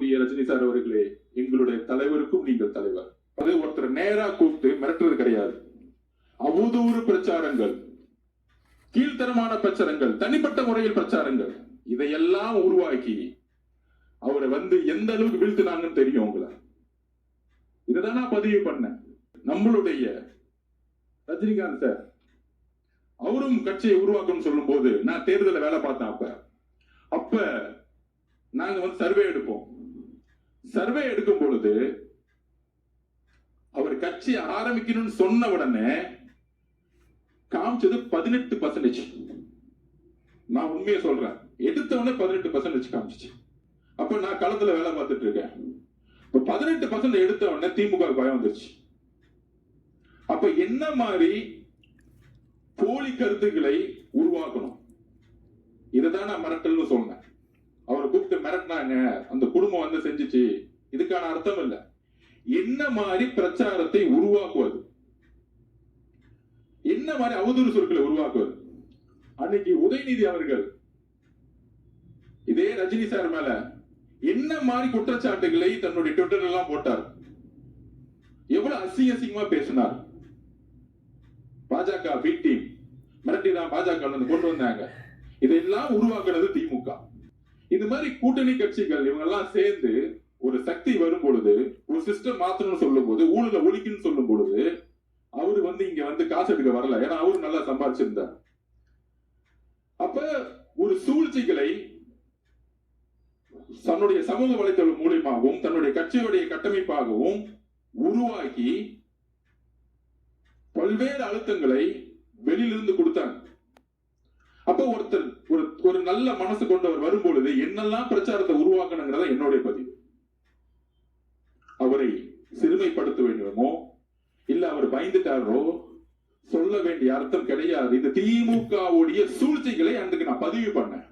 மதிப்பிற்குரிய ரஜினி சார் அவர்களே, எங்களுடைய தலைவருக்கும் நீங்கள் தலைவர். அது ஒருத்தர் நேரா கூப்பிட்டு மிரட்டுறது கிடையாது. அவதூறு பிரச்சாரங்கள், கீழ்த்தரமான பிரச்சாரங்கள், தனிப்பட்ட முறையில் பிரச்சாரங்கள், இதையெல்லாம் உருவாக்கி அவரை எந்த அளவுக்கு வீழ்த்தினாங்கன்னு தெரியும் உங்களை. இதைதான் நான் பதிவு பண்ணேன். நம்மளுடைய ரஜினிகாந்த் சார் அவரும் கட்சியை உருவாக்கணும்னு சொல்லும் போது நான் தேர்தலில் வேலை பார்த்தேன். அப்ப நாங்க சர்வே எடுப்போம். சர்வே எடுக்கும் பொழுது அவர் கட்சி ஆரம்பிக்கணும்னு சொன்ன உடனே காமிச்சது 18%. நான் உண்மையை சொல்றேன், எடுத்த உடனே 18% காமிச்சிச்சு. அப்ப நான் களத்துல வேலை பார்த்துட்டு இருக்கேன். 18% எடுத்த உடனே திமுக பயம் வந்துருச்சு. அப்ப என்ன மாதிரி போலி கருத்துக்களை உருவாக்கணும், இதுதான் நான் மிரட்டல்னு சொன்னேன். அவரை கூப்பிட்டு மிரட்டினாங்க, அந்த குடும்பம் செஞ்சுச்சு, இதுக்கான அர்த்தம் இல்ல. என்ன மாதிரி பிரச்சாரத்தை உருவாக்குவது, என்ன மாதிரி அவதூறு சொற்களை உருவாக்குவது. அன்னைக்கு உதயநிதி அவர்கள் இதே ரஜினி சார் மேல என்ன மாதிரி குற்றச்சாட்டுகளை தன்னுடைய ட்விட்டர் எல்லாம் போட்டார், எவ்வளவு அசிங்கமா பேசினார். பாஜக பி டீம் மிரட்டி தான் பாஜக கொண்டு வந்தாங்க. இதெல்லாம் உருவாக்குறது திமுக. இது மாதிரி கூட்டணி கட்சிகள் இவங்க எல்லாம் சேர்ந்து ஒரு சக்தி வரும் பொழுது, ஒரு சிஸ்டம் மாத்தணும்னு சொல்லும் போது, ஊழல ஒழிக்கணும்னு சொல்லும் பொழுது, அவரு இங்க காசு எடுக்க வரல. ஏன்னா அவரு நல்லா சம்பாதிச்சிருந்தார். அப்ப ஒரு சூழ்ச்சிகளை தன்னுடைய சமூக வலைத்தளம் மூலியமாகவும் தன்னுடைய கட்சியுடைய கட்டமைப்பாகவும் உருவாக்கி பல்வேறு அழுத்தங்களை வெளியிலிருந்து கொடுத்தாங்க. அப்ப ஒருத்தர் ஒரு நல்ல மனசு கொண்டவர் வரும் பொழுது என்னெல்லாம் பிரச்சாரத்தை உருவாக்கணுங்கிறத என்னுடைய பதிவு. அவரை சிறுமைப்படுத்த வேண்டுமோ இல்ல அவர் பயந்துட்டாரோ சொல்ல வேண்டிய அர்த்தம் கிடையாது. இந்த திமுகவுடைய சூழ்ச்சிகளை அன்றைக்கு நான் பதிவு பண்ணேன்.